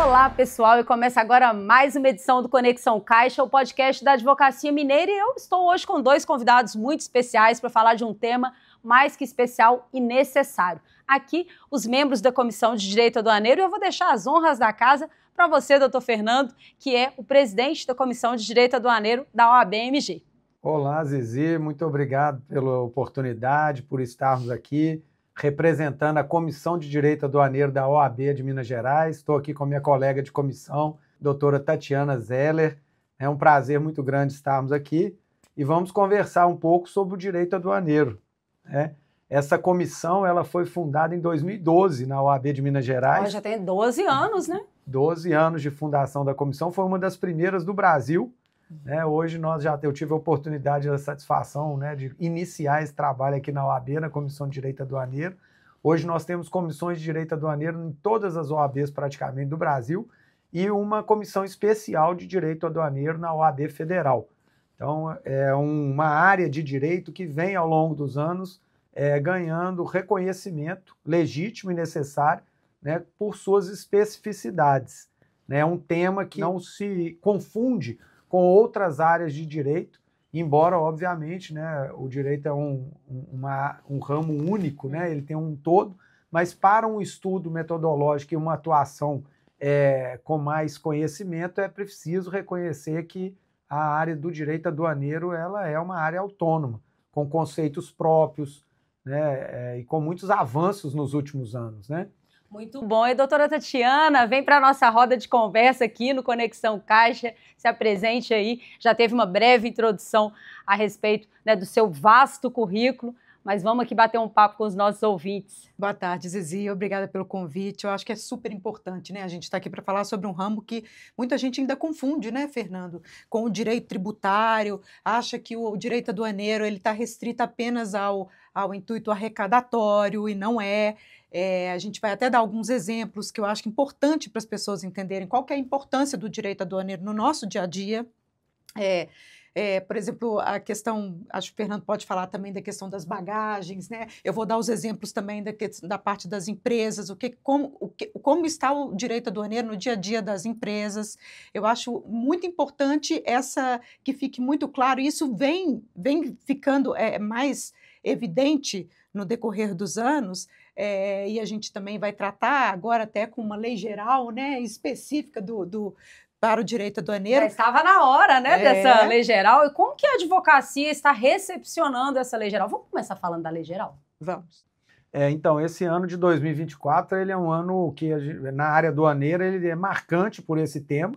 Olá, pessoal, e começa agora mais uma edição do Conexão Caixa, o podcast da Advocacia Mineira, e eu estou hoje com dois convidados muito especiais para falar de um tema mais que especial e necessário. Aqui, os membros da Comissão de Direito Aduaneiro, e eu vou deixar as honras da casa para você, doutor Fernando, que é o presidente da Comissão de Direito Aduaneiro da OAB-MG. Olá, Zizi, muito obrigado pela oportunidade, por estarmos aqui representando a Comissão de Direito Aduaneiro da OAB de Minas Gerais. Estou aqui com a minha colega de comissão, doutora Tatiana Zeller. É um prazer muito grande estarmos aqui e vamos conversar um pouco sobre o direito aduaneiro, né? Essa comissão ela foi fundada em 2012 na OAB de Minas Gerais. Já tem 12 anos, né? 12 anos de fundação da comissão, foi uma das primeiras do Brasil. Hoje eu tive a oportunidade e a satisfação, né, de iniciar esse trabalho aqui na OAB, na Comissão de Direito Aduaneiro. Hoje nós temos comissões de direito aduaneiro em todas as OABs praticamente do Brasil e uma comissão especial de direito aduaneiro na OAB Federal. Então é uma área de direito que vem ao longo dos anos ganhando reconhecimento legítimo e necessário, né, por suas especificidades. É um tema que não se confunde com outras áreas de direito, embora, obviamente, né, o direito é um ramo único, né, ele tem um todo, mas para um estudo metodológico e uma atuação com mais conhecimento, é preciso reconhecer que a área do direito aduaneiro ela é uma área autônoma, com conceitos próprios, né, e com muitos avanços nos últimos anos, né? Muito bom. E doutora Tatiana, vem para a nossa roda de conversa aqui no Conexão Caixa, se apresente aí. Já teve uma breve introdução a respeito, né, do seu vasto currículo, mas vamos aqui bater um papo com os nossos ouvintes. Boa tarde, Zizi. Obrigada pelo convite. Eu acho que é super importante, né? A gente está aqui para falar sobre um ramo que muita gente ainda confunde, né, Fernando? Com o direito tributário, acha que o direito aduaneiro ele está restrito apenas ao intuito arrecadatório e não é. A gente vai até dar alguns exemplos que eu acho importante para as pessoas entenderem qual que é a importância do direito aduaneiro no nosso dia a dia. Por exemplo, a questão, acho que o Fernando pode falar também da questão das bagagens, né? Eu vou dar os exemplos também da parte das empresas, como está o direito aduaneiro no dia a dia das empresas. Eu acho muito importante que fique muito claro, e isso vem ficando mais evidente no decorrer dos anos, e a gente também vai tratar agora até com uma lei geral, né, específica para o direito aduaneiro. Já estava na hora, né, dessa lei geral. E como que a advocacia está recepcionando essa lei geral? Vamos começar falando da lei geral? Vamos. Então, esse ano de 2024, ele é um ano que, na área aduaneira, ele é marcante por esse tema,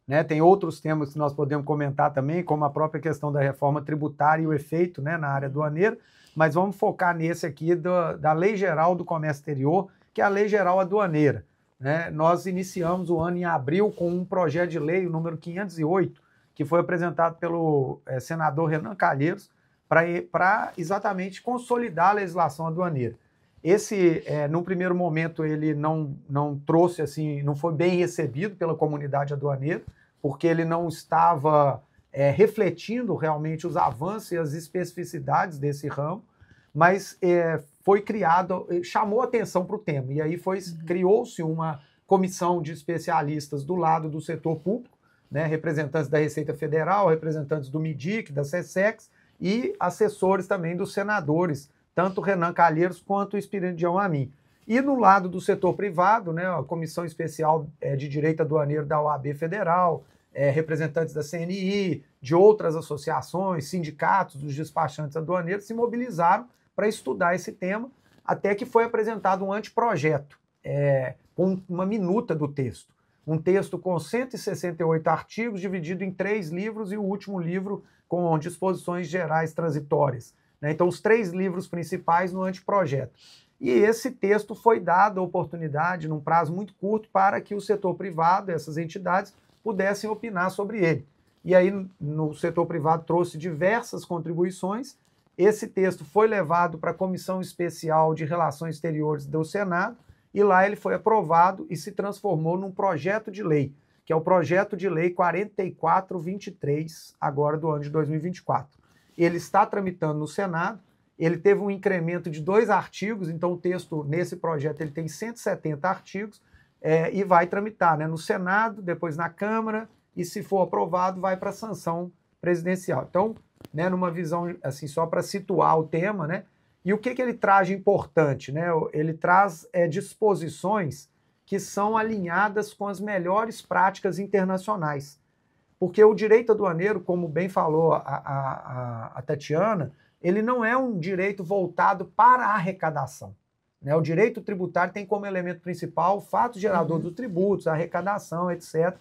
né? Tem outros temas que nós podemos comentar também, como a própria questão da reforma tributária e o efeito, né, na área aduaneira, mas vamos focar nesse aqui da Lei Geral do Comércio Exterior, que é a Lei Geral Aduaneira. Nós iniciamos o ano em abril com um projeto de lei, o número 508, que foi apresentado pelo senador Renan Calheiros, para exatamente consolidar a legislação aduaneira. No primeiro momento, ele não trouxe, assim, não foi bem recebido pela comunidade aduaneira, porque ele não estava refletindo realmente os avanços e as especificidades desse ramo, mas foi criado, chamou atenção para o tema, e aí criou-se uma comissão de especialistas do lado do setor público, né, representantes da Receita Federal, representantes do MIDIC, da SESEX e assessores também dos senadores, tanto Renan Calheiros quanto o Espiridião Amin. E no lado do setor privado, né, a Comissão Especial de Direito Aduaneiro da OAB Federal, representantes da CNI, de outras associações, sindicatos dos despachantes aduaneiros se mobilizaram para estudar esse tema, até que foi apresentado um anteprojeto, com uma minuta do texto. Um texto com 168 artigos, dividido em 3 livros, e o último livro com disposições gerais transitórias, né? Então, os 3 livros principais no anteprojeto. E esse texto foi dado a oportunidade, num prazo muito curto, para que o setor privado, essas entidades, pudessem opinar sobre ele. E aí, no setor privado, trouxe diversas contribuições. Esse texto foi levado para a Comissão Especial de Relações Exteriores do Senado, e lá ele foi aprovado e se transformou num projeto de lei, que é o projeto de lei 4423, agora do ano de 2024. Ele está tramitando no Senado, ele teve um incremento de 2 artigos, então o texto, nesse projeto, ele tem 170 artigos, e vai tramitar, né, no Senado, depois na Câmara, e se for aprovado, vai para a sanção presidencial. Então, né, numa visão, assim, só para situar o tema, né, e o que ele traz de importante, né? Ele traz disposições que são alinhadas com as melhores práticas internacionais. Porque o direito aduaneiro, como bem falou a Tatiana, ele não é um direito voltado para a arrecadação, né? O direito tributário tem como elemento principal o fato gerador dos tributos, a arrecadação, etc.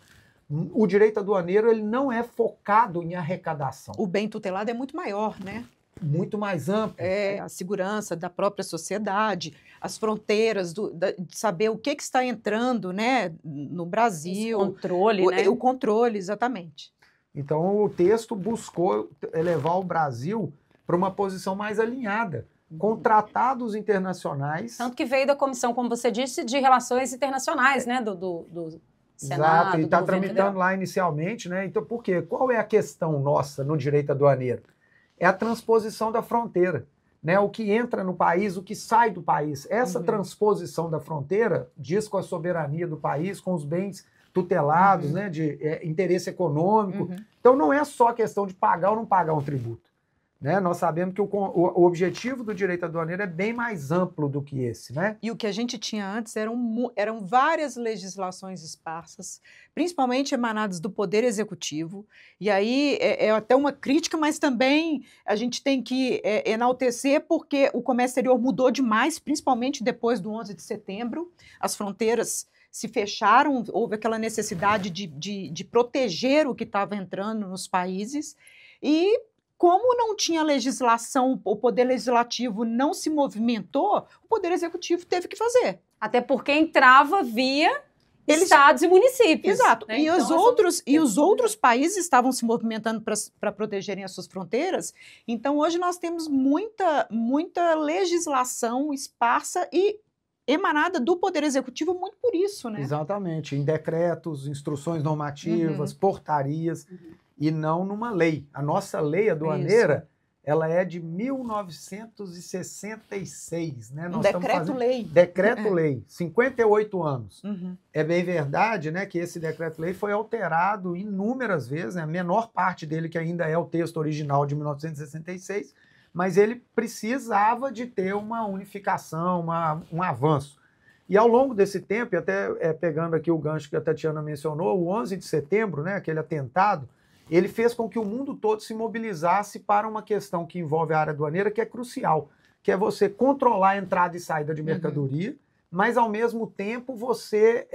O direito aduaneiro ele não é focado em arrecadação. O bem tutelado é muito maior, né? Muito mais amplo. A segurança da própria sociedade, as fronteiras, de saber o que está entrando, né, no Brasil. Esse controle, né? O controle, exatamente. Então, o texto buscou elevar o Brasil para uma posição mais alinhada com tratados internacionais. Tanto que veio da comissão, como você disse, de relações internacionais, né, do Senado. Exato, e está tramitando lá inicialmente, né? Então, por quê? Qual é a questão nossa no direito aduaneiro? É a transposição da fronteira, né? O que entra no país, o que sai do país. Essa transposição da fronteira diz com a soberania do país, com os bens tutelados, né? De interesse econômico. Então não é só questão de pagar ou não pagar um tributo, né? Nós sabemos que o objetivo do direito aduaneiro é bem mais amplo do que esse, né? E o que a gente tinha antes eram várias legislações esparsas, principalmente emanadas do Poder Executivo, e aí é até uma crítica, mas também a gente tem que enaltecer porque o comércio exterior mudou demais, principalmente depois do 11 de setembro, as fronteiras se fecharam, houve aquela necessidade de proteger o que estava entrando nos países, e como não tinha legislação, o Poder Legislativo não se movimentou, o Poder Executivo teve que fazer. Até porque entrava via estados e municípios. Exato. Né? E, os outros países estavam se movimentando para protegerem as suas fronteiras. Então, hoje nós temos muita legislação esparsa e emanada do Poder Executivo muito por isso, né? Exatamente. Em decretos, instruções normativas, portarias, e não numa lei. A nossa lei aduaneira, ela é de 1966, né? Um decreto-lei. Decreto-lei, 58 anos. É bem verdade, né, que esse decreto-lei foi alterado inúmeras vezes, né? A menor parte dele que ainda é o texto original de 1966, mas ele precisava de ter uma unificação, um avanço. E ao longo desse tempo, e até pegando aqui o gancho que a Tatiana mencionou, o 11 de setembro, né, aquele atentado, ele fez com que o mundo todo se mobilizasse para uma questão que envolve a área aduaneira, que é crucial, que é você controlar a entrada e saída de mercadoria, mas ao mesmo tempo você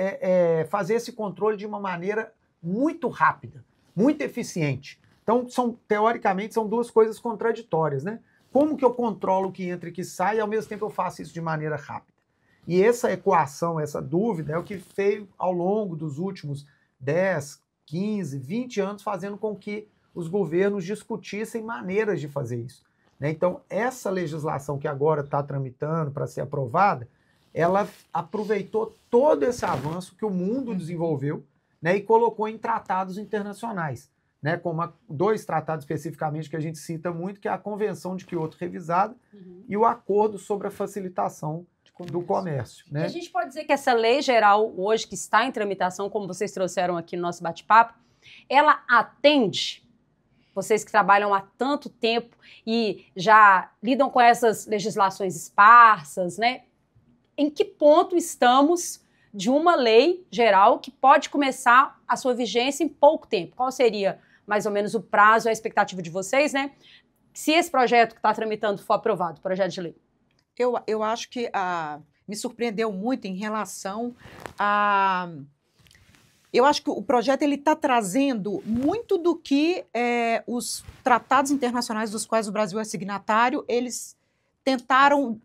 fazer esse controle de uma maneira muito rápida, muito eficiente. Então, teoricamente, são duas coisas contraditórias, né? Como que eu controlo o que entra e que sai e ao mesmo tempo eu faço isso de maneira rápida? E essa equação, essa dúvida é o que veio ao longo dos últimos 10, 15, 20 anos fazendo com que os governos discutissem maneiras de fazer isso, né? Então, essa legislação que agora está tramitando para ser aprovada, ela aproveitou todo esse avanço que o mundo desenvolveu, né, e colocou em tratados internacionais, né, como dois tratados especificamente que a gente cita muito, que é a Convenção de Kyoto revisada e o Acordo sobre a Facilitação do Comércio. Né? E a gente pode dizer que essa lei geral hoje que está em tramitação, como vocês trouxeram aqui no nosso bate-papo, ela atende vocês que trabalham há tanto tempo e já lidam com essas legislações esparsas, né? Em que ponto estamos de uma lei geral que pode começar a sua vigência em pouco tempo? Qual seria mais ou menos o prazo, a expectativa de vocês, né? Se esse projeto que está tramitando for aprovado, projeto de lei? Eu acho que me surpreendeu muito em relação a... Eu acho que o projeto está trazendo muito do que os tratados internacionais dos quais o Brasil é signatário, eles tentaram,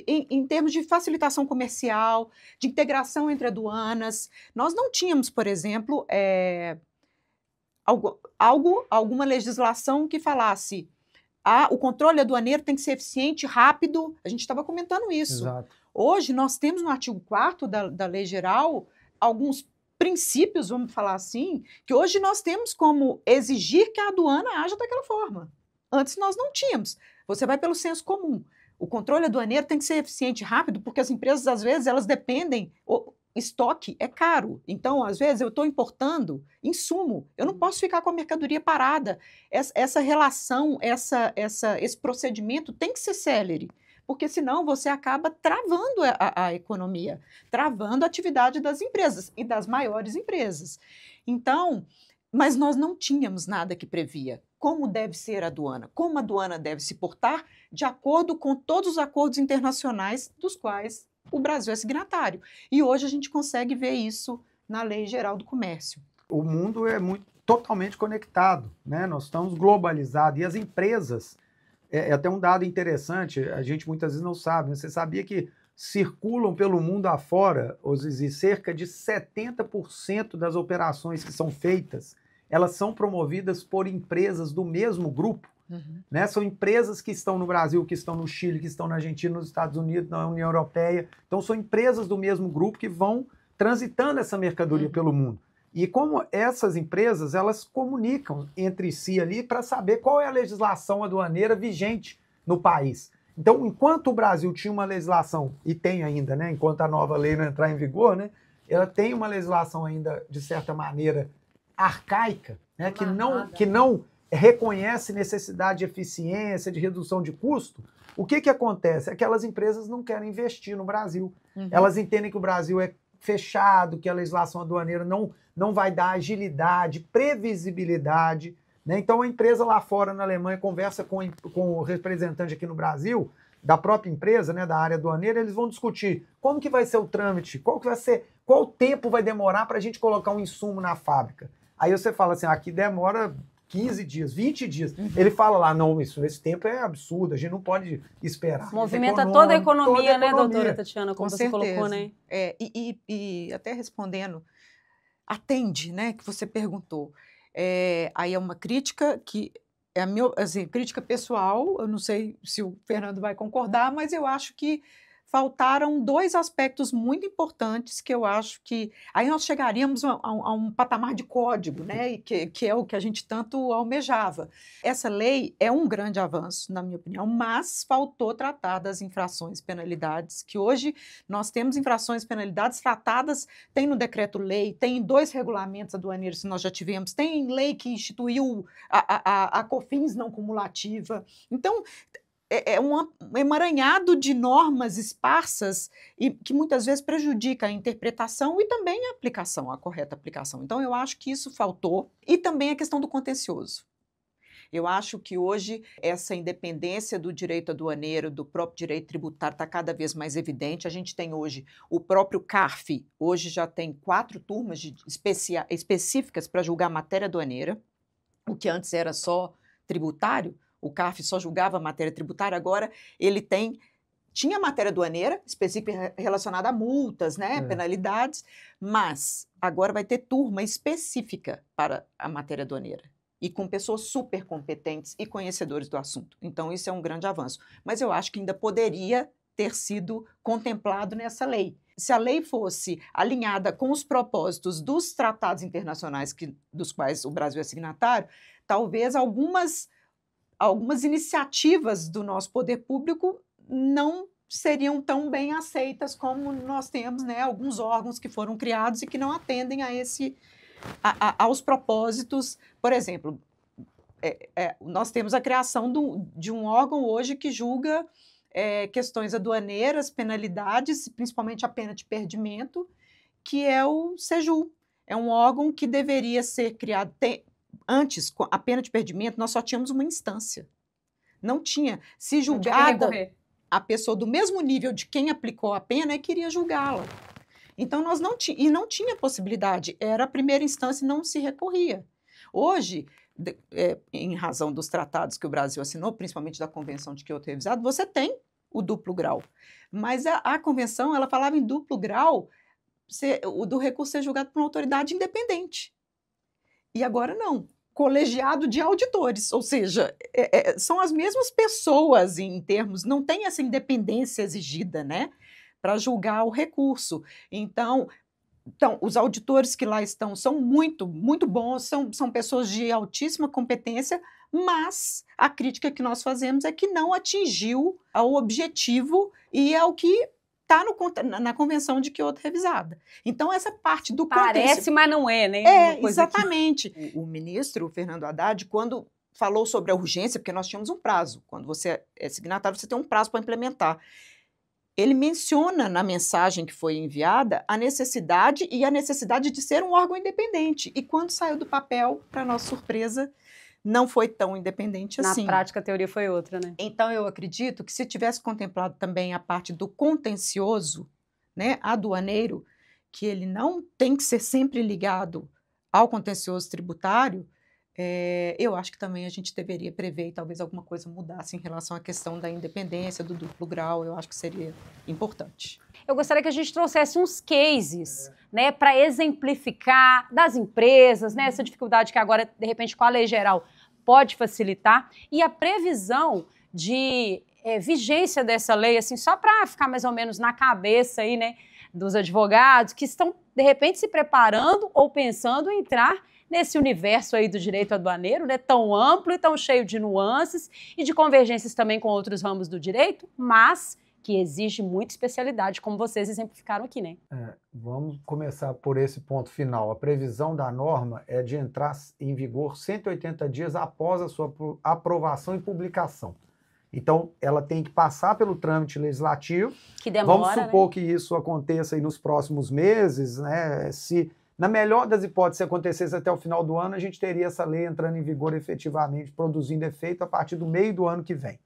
em termos de facilitação comercial, de integração entre aduanas. Nós não tínhamos, por exemplo, alguma legislação que falasse o controle aduaneiro tem que ser eficiente, rápido. A gente estava comentando isso. Exato. Hoje, nós temos no artigo 4º da Lei Geral alguns princípios, vamos falar assim, que hoje nós temos como exigir que a aduana haja daquela forma. Antes nós não tínhamos. Você vai pelo senso comum. O controle aduaneiro tem que ser eficiente e rápido, porque as empresas, às vezes, elas dependem, estoque é caro. Então, às vezes, eu estou importando insumo. Eu não posso ficar com a mercadoria parada. Essa relação, esse procedimento tem que ser célere, porque senão você acaba travando a economia, travando a atividade das empresas e das maiores empresas. Então, mas nós não tínhamos nada que previa como deve ser a aduana, como a aduana deve se portar de acordo com todos os acordos internacionais dos quais o Brasil é signatário. E hoje a gente consegue ver isso na Lei Geral do Comércio. O mundo é totalmente conectado, né? Nós estamos globalizados e as empresas, é até um dado interessante, a gente muitas vezes não sabe, né? Você sabia que circulam pelo mundo afora, Zizi, cerca de 70% das operações que são feitas, elas são promovidas por empresas do mesmo grupo. Né? São empresas que estão no Brasil, que estão no Chile, que estão na Argentina, nos Estados Unidos, na União Europeia. Então, são empresas do mesmo grupo que vão transitando essa mercadoria pelo mundo. E como essas empresas, elas comunicam entre si ali para saber qual é a legislação aduaneira vigente no país. Então, enquanto o Brasil tinha uma legislação, e tem ainda, né? Enquanto a nova lei não entrar em vigor, né? Ela tem uma legislação ainda, de certa maneira, arcaica, né? Que não reconhece necessidade de eficiência, de redução de custo. O que acontece? Aquelas empresas não querem investir no Brasil. Elas entendem que o Brasil é fechado, que a legislação aduaneira não vai dar agilidade, previsibilidade, né? Então a empresa lá fora na Alemanha conversa com o representante aqui no Brasil, da própria empresa, né, da área aduaneira, eles vão discutir como que vai ser o trâmite, qual tempo vai demorar para a gente colocar um insumo na fábrica. Aí você fala assim, aqui demora 15 dias, 20 dias. Ele fala lá, não, esse tempo é absurdo, a gente não pode esperar. Movimenta toda a economia, né, doutora Tatiana, como você colocou, né? E até respondendo, atende, né, que você perguntou. Aí é uma crítica que é a minha crítica pessoal, eu não sei se o Fernando vai concordar, mas eu acho que faltaram dois aspectos muito importantes que eu acho que... Aí nós chegaríamos a um patamar de código, né? Que é o que a gente tanto almejava. Essa lei é um grande avanço, na minha opinião, mas faltou tratar das infrações, penalidades, que hoje nós temos infrações e penalidades tratadas, tem no decreto-lei, tem 2 regulamentos aduaneiros que nós já tivemos, tem lei que instituiu a COFINS não cumulativa. Então, é um emaranhado de normas esparsas e que muitas vezes prejudica a interpretação e também a aplicação, a correta aplicação. Então, eu acho que isso faltou. E também a questão do contencioso. Eu acho que hoje essa independência do direito aduaneiro, do próprio direito tributário, está cada vez mais evidente. A gente tem hoje o próprio CARF, hoje já tem 4 turmas específicas para julgar matéria aduaneira, o que antes era só tributário. O CARF só julgava a matéria tributária, agora ele tinha matéria aduaneira, específica relacionada a multas, né, penalidades, mas agora vai ter turma específica para a matéria aduaneira e com pessoas super competentes e conhecedores do assunto. Então, isso é um grande avanço. Mas eu acho que ainda poderia ter sido contemplado nessa lei. Se a lei fosse alinhada com os propósitos dos tratados internacionais dos quais o Brasil é signatário, talvez algumas iniciativas do nosso poder público não seriam tão bem aceitas como nós temos, né, alguns órgãos que foram criados e que não atendem aos propósitos. Por exemplo, nós temos a criação de um órgão hoje que julga questões aduaneiras, penalidades, principalmente a pena de perdimento, que é o SEJU. É um órgão que deveria ser criado... Antes, a pena de perdimento, nós só tínhamos uma instância. Não tinha. Se julgada, a pessoa do mesmo nível de quem aplicou a pena queria julgá-la. Então, nós não tinha possibilidade. Era a primeira instância e não se recorria. Hoje, em razão dos tratados que o Brasil assinou, principalmente da Convenção de Kyoto revisado, você tem o duplo grau. Mas a Convenção, ela falava em duplo grau do recurso ser julgado por uma autoridade independente. E agora não, colegiado de auditores, ou seja, são as mesmas pessoas em termos, não tem essa independência exigida, né, para julgar o recurso. Então, os auditores que lá estão são muito, muito bons, são pessoas de altíssima competência, mas a crítica que nós fazemos é que não atingiu ao objetivo e ao que está na convenção de Kyoto revisada. Então, essa parte do Parece, mas não é, né? Exatamente. O ministro, Fernando Haddad, quando falou sobre a urgência, porque nós tínhamos um prazo. Quando você é signatário, você tem um prazo para implementar. Ele menciona na mensagem que foi enviada a necessidade de ser um órgão independente. E quando saiu do papel, para nossa surpresa, não foi tão independente assim. Na prática, a teoria foi outra, né? Então, eu acredito que se tivesse contemplado também a parte do contencioso, né, aduaneiro, que ele não tem que ser sempre ligado ao contencioso tributário, eu acho que também a gente deveria prever e talvez alguma coisa mudasse em relação à questão da independência, do duplo grau. Eu acho que seria importante. Eu gostaria que a gente trouxesse uns cases, né, para exemplificar das empresas, né, essa dificuldade que agora, de repente, com a lei geral pode facilitar, e a previsão de vigência dessa lei, assim, só para ficar mais ou menos na cabeça aí, né, dos advogados que estão, de repente, se preparando ou pensando em entrar nesse universo aí do direito aduaneiro, né, tão amplo e tão cheio de nuances e de convergências também com outros ramos do direito, mas que exige muita especialidade, como vocês exemplificaram aqui, né? Vamos começar por esse ponto final. A previsão da norma é de entrar em vigor 180 dias após a sua aprovação e publicação. Então, ela tem que passar pelo trâmite legislativo. Que demora, vamos supor, né, que isso aconteça aí nos próximos meses, né? Se, na melhor das hipóteses, se acontecesse até o final do ano, a gente teria essa lei entrando em vigor efetivamente, produzindo efeito a partir do meio do ano que vem.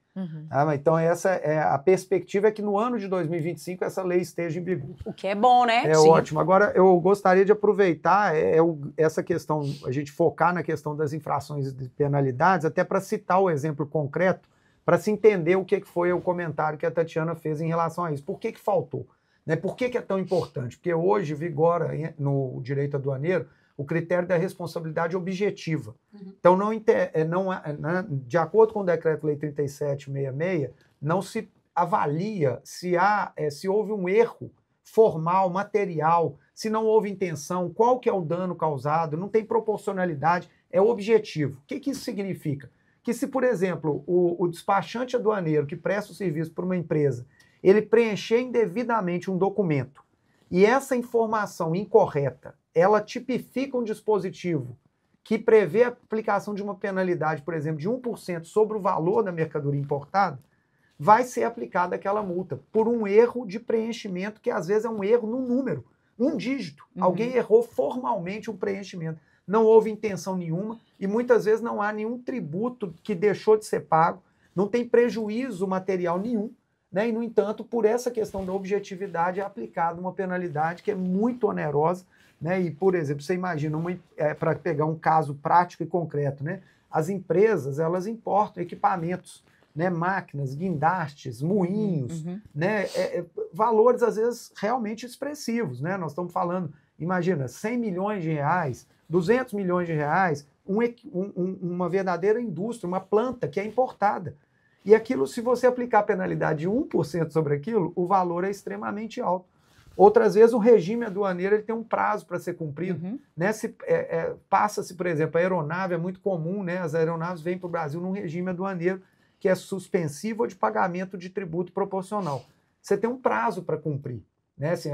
Então, essa é a perspectiva, é que no ano de 2025 essa lei esteja em vigor. O que é bom, né? É Sim. Ótimo. Agora, eu gostaria de aproveitar essa questão, a gente focar na questão das infrações de penalidades, até para citar o exemplo concreto, para se entender o que foi o comentário que a Tatiana fez em relação a isso. Por que faltou? Né? Por que é tão importante? Porque hoje vigora no direito aduaneiro o critério da responsabilidade objetiva. Então, de acordo com o Decreto-Lei 3766, não se avalia se houve um erro formal, material, se não houve intenção, qual que é o dano causado, não tem proporcionalidade, é objetivo. O que isso significa? Que se, por exemplo, o despachante aduaneiro que presta o serviço para uma empresa, ele preencher indevidamente um documento e essa informação incorreta, ela tipifica um dispositivo que prevê a aplicação de uma penalidade, por exemplo, de 1% sobre o valor da mercadoria importada, vai ser aplicada aquela multa por um erro de preenchimento, que às vezes é um erro no número, um dígito. Alguém errou formalmente um preenchimento. Não houve intenção nenhuma e muitas vezes não há nenhum tributo que deixou de ser pago, não tem prejuízo material nenhum, né? E, no entanto, por essa questão da objetividade é aplicada uma penalidade que é muito onerosa, né? E, por exemplo, você imagina, para pegar um caso prático e concreto, né? As empresas, elas importam equipamentos, né? Máquinas, guindastes, moinhos, né? Valores, às vezes, realmente expressivos, né? Nós estamos falando, imagina, 100 milhões de reais, 200 milhões de reais, uma verdadeira indústria, uma planta que é importada. E aquilo, se você aplicar a penalidade de 1% sobre aquilo, o valor é extremamente alto. Outras vezes, o regime aduaneiro ele tem um prazo para ser cumprido. Né? Passa-se, por exemplo, a aeronave, é muito comum, né? As aeronaves vêm para o Brasil num regime aduaneiro que é suspensivo ou de pagamento de tributo proporcional. Você tem um prazo para cumprir. Né? Assim,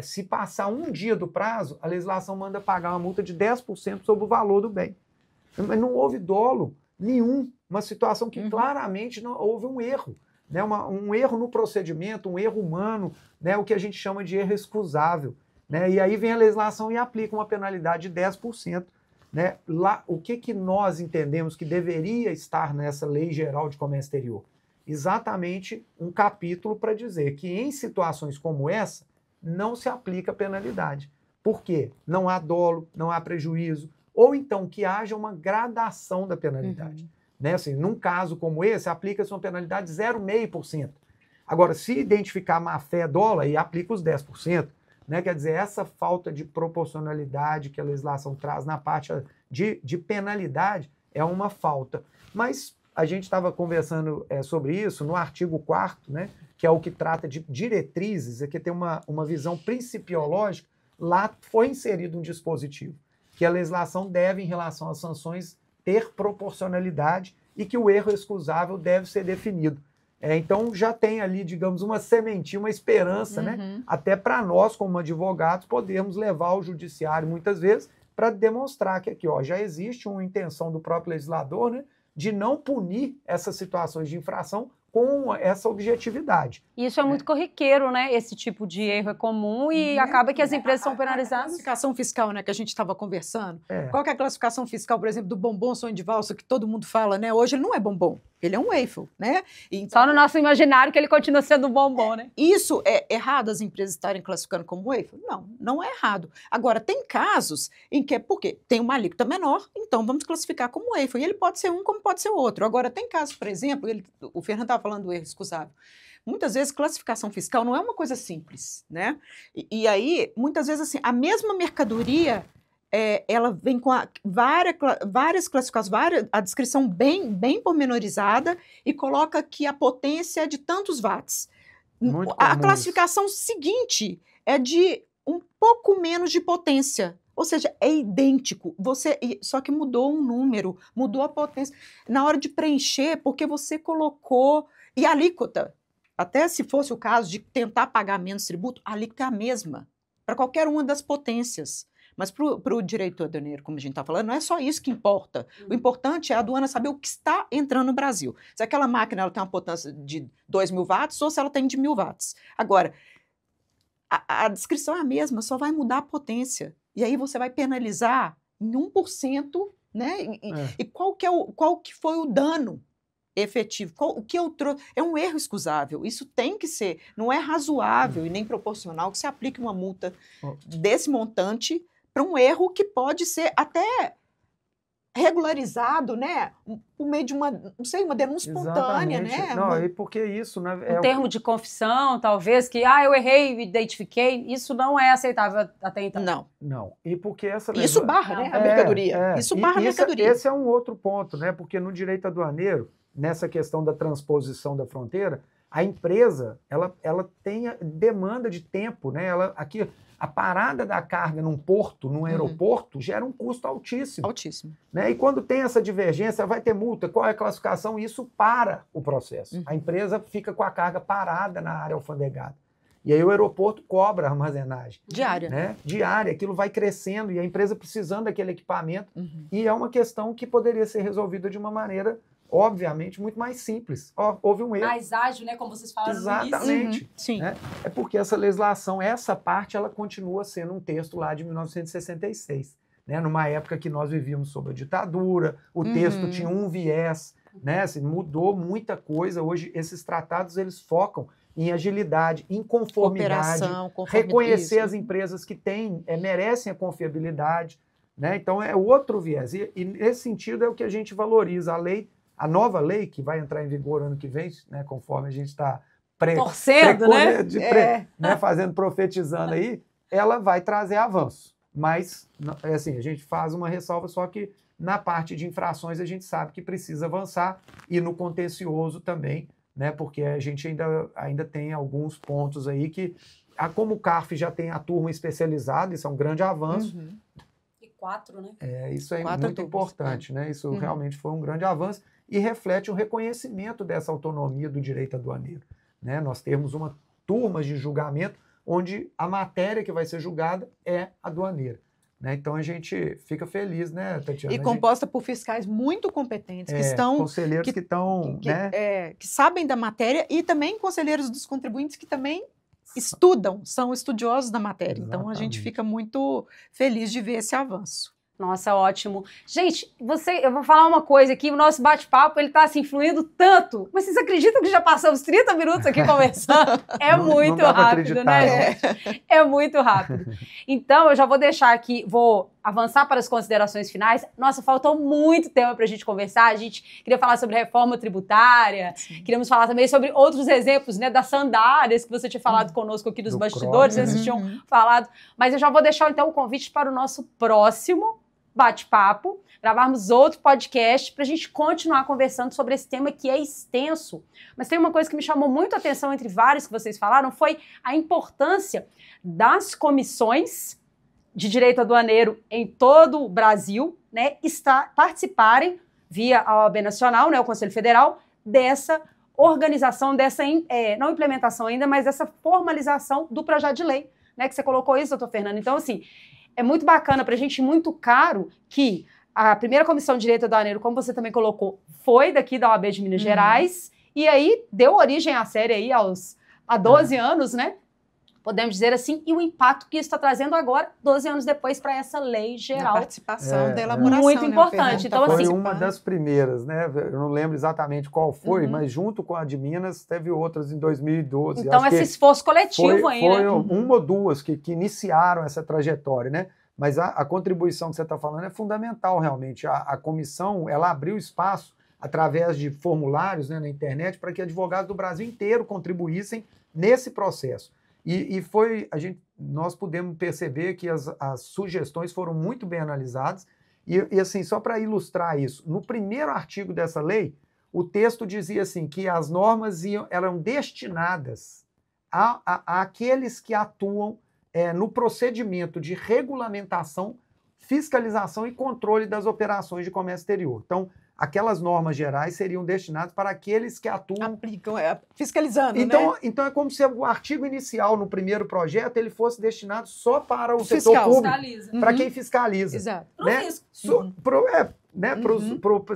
se passar um dia do prazo, a legislação manda pagar uma multa de 10% sobre o valor do bem. Mas não houve dolo nenhum, uma situação que claramente não houve um erro. Né, um erro no procedimento, um erro humano, né, o que a gente chama de erro excusável. Né, e aí vem a legislação e aplica uma penalidade de 10%. Né, o que nós entendemos que deveria estar nessa Lei Geral de Comércio Exterior? Exatamente um capítulo para dizer que em situações como essa, não se aplica penalidade. Por quê? Não há dolo, não há prejuízo, ou então que haja uma gradação da penalidade. Né? Assim, num caso como esse, aplica-se uma penalidade de 0,5%. Agora, se identificar má-fé dolo, aí aplica os 10%. Né? Quer dizer, essa falta de proporcionalidade que a legislação traz na parte de penalidade é uma falta. Mas a gente estava conversando sobre isso no artigo 4º, né? Que é o que trata de diretrizes, é que tem uma visão principiológica. Lá foi inserido um dispositivo que a legislação deve, em relação às sanções, ter proporcionalidade e que o erro excusável deve ser definido. Então já tem ali, digamos, uma sementinha, uma esperança, né? Até para nós, como advogados, podermos levar ao judiciário muitas vezes para demonstrar que aqui, ó, já existe uma intenção do próprio legislador, né, de não punir essas situações de infração com essa objetividade. Isso é muito corriqueiro, né? Esse tipo de erro é comum e acaba que as empresas são penalizadas. A classificação fiscal, né, que a gente estava conversando. Qual que é a classificação fiscal, por exemplo, do bombom sonho de valsa, que todo mundo fala, né? Hoje ele não é bombom, ele é um waffle, né? Então, só no nosso imaginário que ele continua sendo um bombom, né? Isso é errado as empresas estarem classificando como waffle? Não, não é errado. Agora, tem casos em que, por quê? Tem uma alíquota menor, então vamos classificar como waffle. E ele pode ser um como pode ser outro. Agora, tem casos, por exemplo, o Fernando estava falando do erro excusável. Muitas vezes, classificação fiscal não é uma coisa simples, né? E aí, muitas vezes, assim, a mesma mercadoria, ela vem com várias classificações, a descrição bem pormenorizada e coloca que a potência é de tantos watts. A classificação seguinte é de um pouco menos de potência. Ou seja, é idêntico, só que mudou um número, mudou a potência. Na hora de preencher, porque você colocou... E a alíquota, até se fosse o caso de tentar pagar menos tributo, a alíquota é a mesma, para qualquer uma das potências. Mas para o direito aduaneiro, como a gente está falando, não é só isso que importa. O importante é a aduana saber o que está entrando no Brasil. Se aquela máquina ela tem uma potência de 2.000 watts ou se ela tem de 1.000 watts. Agora, a descrição é a mesma, só vai mudar a potência. E aí você vai penalizar em 1%, né? E qual que foi o dano efetivo? O que eu trouxe? É um erro excusável. Isso tem que ser, não é razoável e nem proporcional que se aplique uma multa desse montante para um erro que pode ser até regularizado, né, por meio de uma denúncia espontânea, né? Não, e porque isso, né, um termo de confissão, talvez, que eu errei, me identifiquei, isso não é aceitável até então. Não. E porque isso barra, né, a mercadoria. Isso barra a mercadoria. Esse é um outro ponto, né? Porque no direito aduaneiro, nessa questão da transposição da fronteira, a empresa, ela tem demanda de tempo, né? Aqui, a parada da carga num porto, num aeroporto, gera um custo altíssimo. Altíssimo. Né? E quando tem essa divergência, vai ter multa, qual é a classificação? Isso para o processo. A empresa fica com a carga parada na área alfandegada. E aí o aeroporto cobra a armazenagem. Diária. Né? Diária, aquilo vai crescendo e a empresa precisando daquele equipamento. E é uma questão que poderia ser resolvida de uma maneira, obviamente, muito mais simples. Houve um erro. Mais ágil, né? Como vocês falaram no início. Exatamente. Sim. Né? É porque essa legislação, essa parte, ela continua sendo um texto lá de 1966. Né? Numa época que nós vivíamos sob a ditadura, o texto tinha um viés, né? Assim, mudou muita coisa. Hoje, esses tratados, eles focam em agilidade, em conformidade, reconhecer as empresas que merecem a confiabilidade. Né? Então, é outro viés. E nesse sentido é o que a gente valoriza. A nova lei, que vai entrar em vigor ano que vem, né, conforme a gente está torcendo, profetizando aí, ela vai trazer avanço. Mas, assim, a gente faz uma ressalva, só que na parte de infrações a gente sabe que precisa avançar e no contencioso também, né, porque a gente ainda tem alguns pontos aí que, como o CARF já tem a turma especializada, isso é um grande avanço. 4, né? Isso é muito importante, né? Isso realmente foi um grande avanço e reflete o reconhecimento dessa autonomia do direito aduaneiro. Né? Nós temos uma turma de julgamento onde a matéria que vai ser julgada é aduaneira. Né? Então a gente fica feliz, né, Tatiana? E composta por fiscais muito competentes, que estão... Conselheiros que estão... que sabem da matéria e também conselheiros dos contribuintes que também estudam, são estudiosos da matéria. Exatamente. Então, a gente fica muito feliz de ver esse avanço. Nossa, ótimo. Gente, eu vou falar uma coisa aqui, o nosso bate-papo, ele tá assim, fluindo tanto, mas vocês acreditam que já passamos 30 minutos aqui conversando? Muito rápido, né, gente? É muito rápido. Então, eu já vou deixar aqui, vou avançar para as considerações finais. Nossa, faltou muito tempo para a gente conversar. A gente queria falar sobre reforma tributária, queríamos falar também sobre outros exemplos, né, das sandálias que você tinha falado conosco aqui dos bastidores, vocês tinham falado. Mas eu já vou deixar, então, o convite para o nosso próximo bate-papo, gravarmos outro podcast para a gente continuar conversando sobre esse tema que é extenso. Mas tem uma coisa que me chamou muito a atenção entre vários que vocês falaram, foi a importância das comissões de direito aduaneiro em todo o Brasil, né, participarem via a OAB Nacional, né, o Conselho Federal, dessa organização dessa, não implementação ainda, mas dessa formalização do projeto de lei, né? Que você colocou isso, doutor Fernando. Então, assim, é muito bacana para a gente, muito caro que a primeira comissão de direito aduaneiro, como você também colocou, foi daqui da OAB de Minas Gerais, e aí deu origem à série aí há 12 anos, né? Podemos dizer assim, e o impacto que isso está trazendo agora, 12 anos depois, para essa lei geral. A participação da elaboração. Muito importante. Então, foi assim, uma das primeiras, né? Eu não lembro exatamente qual foi, mas junto com a de Minas, teve outras em 2012. Então, esse esforço coletivo aí, foi né? uma ou duas que iniciaram essa trajetória, né? Mas a contribuição que você está falando é fundamental, realmente. A comissão, ela abriu espaço, através de formulários, né, na internet, para que advogados do Brasil inteiro contribuíssem nesse processo. E nós pudemos perceber que as sugestões foram muito bem analisadas. E assim, só para ilustrar isso, no primeiro artigo dessa lei, o texto dizia assim, que as normas eram destinadas àqueles que atuam no procedimento de regulamentação, fiscalização e controle das operações de comércio exterior. Então, aquelas normas gerais seriam destinadas para aqueles que atuam... Aplicam, fiscalizando, então, né? Então é como se o artigo inicial no primeiro projeto ele fosse destinado só para o setor público, para quem fiscaliza. Exato. Né?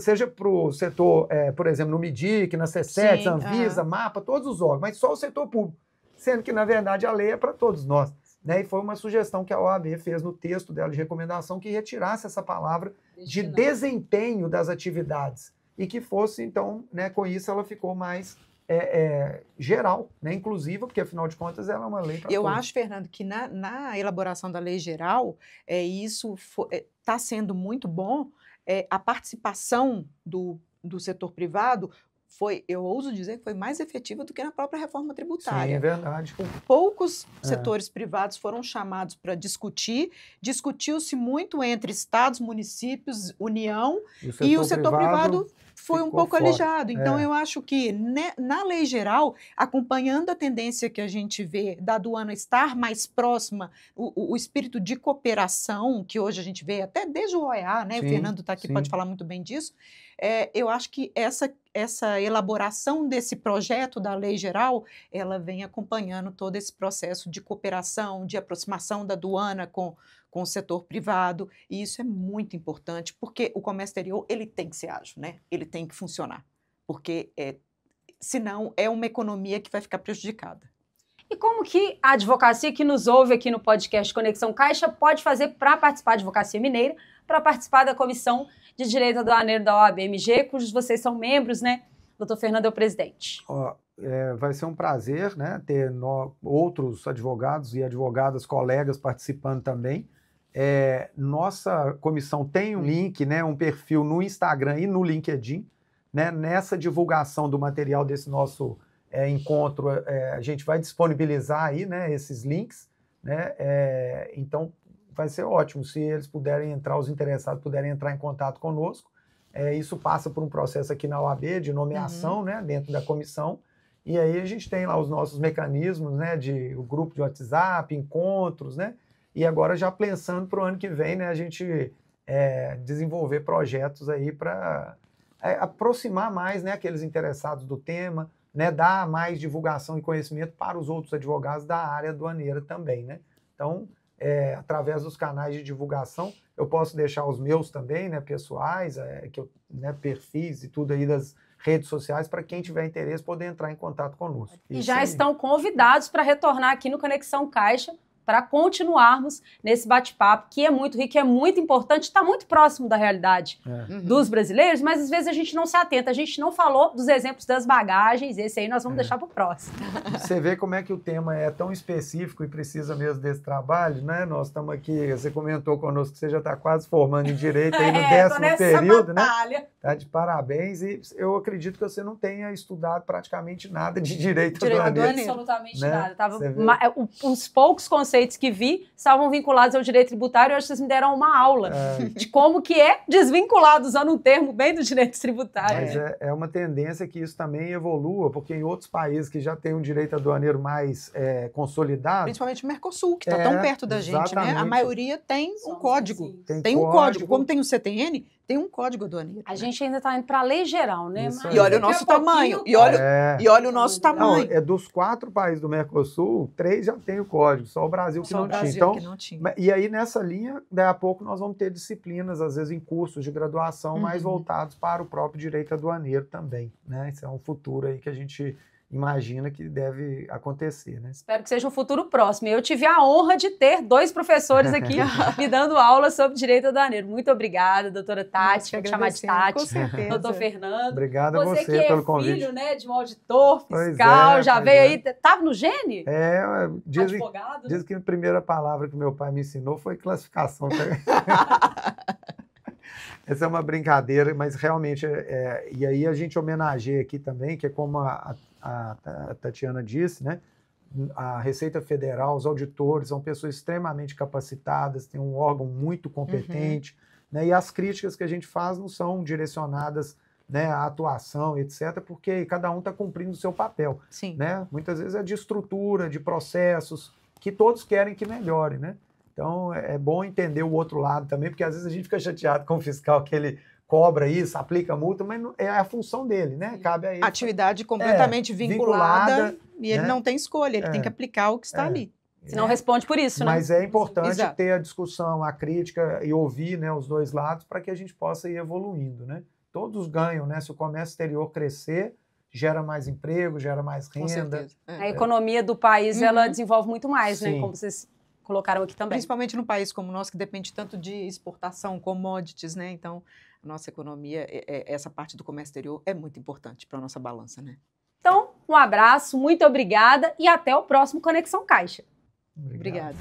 Seja para o setor, por exemplo, no MIDIC, na C7, Anvisa, MAPA, todos os órgãos, mas só o setor público. Sendo que, na verdade, a lei é para todos nós. Né? E foi uma sugestão que a OAB fez no texto dela de recomendação que retirasse essa palavra de desempenho das atividades e que fosse, então, né, com isso ela ficou mais geral, né, inclusiva, porque, afinal de contas, ela é uma lei para todos. Eu acho, Fernando, que na elaboração da lei geral, isso está sendo muito bom, a participação do setor privado eu ouso dizer que foi mais efetiva do que na própria reforma tributária. Sim, é verdade. Poucos setores privados foram chamados para discutir, discutiu-se muito entre estados, municípios, União, e o setor privado foi um pouco alijado. Então, eu acho que na lei geral, acompanhando a tendência que a gente vê da aduana estar mais próxima, o espírito de cooperação, que hoje a gente vê até desde o OEA, né? Sim, o Fernando está aqui, pode falar muito bem disso. Eu acho que essa elaboração desse projeto da lei geral, ela vem acompanhando todo esse processo de cooperação, de aproximação da aduana com o setor privado, e isso é muito importante, porque o comércio exterior, ele tem que ser ágil, né? Ele tem que funcionar, porque senão é uma economia que vai ficar prejudicada. E como que a advocacia que nos ouve aqui no podcast Conexão Caixa pode fazer para participar da Advocacia Mineira, para participar da Comissão de Direito Aduaneiro da OAB-MG, cujos vocês são membros, né? Doutor Fernando é o presidente. Vai ser um prazer, né, ter outros advogados e advogadas, colegas participando também. Nossa comissão tem um link, né, um perfil no Instagram e no LinkedIn. Né, nessa divulgação do material desse nosso encontro, a gente vai disponibilizar aí, né, esses links. Né, então, vai ser ótimo se eles puderem entrar, os interessados puderem entrar em contato conosco. Isso passa por um processo aqui na OAB de nomeação, né, dentro da comissão. E aí a gente tem lá os nossos mecanismos, né, o grupo de WhatsApp, encontros, né, e agora já pensando para o ano que vem, né, a gente desenvolver projetos aí para aproximar mais, né, aqueles interessados do tema, né, dar mais divulgação e conhecimento para os outros advogados da área aduaneira também, né. Então, através dos canais de divulgação, eu posso deixar os meus também, né, pessoais, perfis e tudo aí das redes sociais, para quem tiver interesse poder entrar em contato conosco. E já estão convidados para retornar aqui no Conexão Caixa, para continuarmos nesse bate-papo, que é muito rico, é muito importante, está muito próximo da realidade dos brasileiros, mas às vezes a gente não se atenta, a gente não falou dos exemplos das bagagens, esse aí nós vamos deixar para o próximo. Você vê como é que o tema é tão específico e precisa mesmo desse trabalho, né? Nós estamos aqui, você comentou conosco que você já está quase formando em Direito aí no 10º período, batalha, né? Tá de parabéns, e eu acredito que você não tenha estudado praticamente nada de Direito Aduaneiro. Absolutamente nada. Os poucos conceitos que vi estavam vinculados ao direito tributário, e hoje vocês me deram uma aula de como que é desvinculado, usando um termo bem do direito tributário. Mas é uma tendência que isso também evolua, porque em outros países que já têm um direito aduaneiro mais consolidado... Principalmente o Mercosul, que está tão perto da gente, né? A maioria tem um código. Tem um código. Como tem o CTN, tem um código aduaneiro. A gente ainda está indo para a lei geral, né? Isso Mas aí. E olha o nosso tamanho. E olha o nosso Não, tamanho. é dos 4 países do Mercosul, 3 já tem o código, só o Brasil que Só não o Brasil tinha. Então, que não tinha. e aí, nessa linha, daí a pouco nós vamos ter disciplinas, às vezes em cursos de graduação, mais voltados para o próprio direito aduaneiro também, né? Isso é um futuro aí que a gente imagina que deve acontecer, né? Espero que seja um futuro próximo. Eu tive a honra de ter 2 professores aqui me dando aula sobre direito aduaneiro. Muito obrigada, doutora Tati, vou te chamar de Tati. Com certeza. Doutor Fernando. Obrigado a você que pelo é convite. filho, né, de um auditor Pois fiscal, já pois veio é. aí, estava no Gene? Dizem Advogado, né? diz que a primeira palavra que meu pai me ensinou foi classificação. Essa é uma brincadeira, mas realmente, e aí a gente homenageia aqui também, que é como a Tatiana disse, né? A Receita Federal, os auditores são pessoas extremamente capacitadas, têm um órgão muito competente, né? E as críticas que a gente faz não são direcionadas, né, à atuação, etc., porque cada um está cumprindo o seu papel. Sim. Né? Muitas vezes é de estrutura, de processos, que todos querem que melhore, né? Então, é bom entender o outro lado também, porque às vezes a gente fica chateado com o fiscal que ele cobra isso, aplica multa, mas é a função dele, né? Cabe a ele. Atividade completamente vinculada e ele não tem escolha, ele tem que aplicar o que está ali. Senão responde por isso, né? Mas é importante Exato. ter a discussão, a crítica e ouvir, né, os dois lados para que a gente possa ir evoluindo, né? Todos ganham, né? Se o comércio exterior crescer, gera mais emprego, gera mais Com renda. certeza. A economia do país, ela desenvolve muito mais, né? Sim. Como vocês colocaram aqui também. Principalmente num país como o nosso, que depende tanto de exportação, commodities, né? Então, a nossa economia, essa parte do comércio exterior é muito importante para a nossa balança, né? Então, um abraço, muito obrigada e até o próximo Conexão Caixa. Obrigada.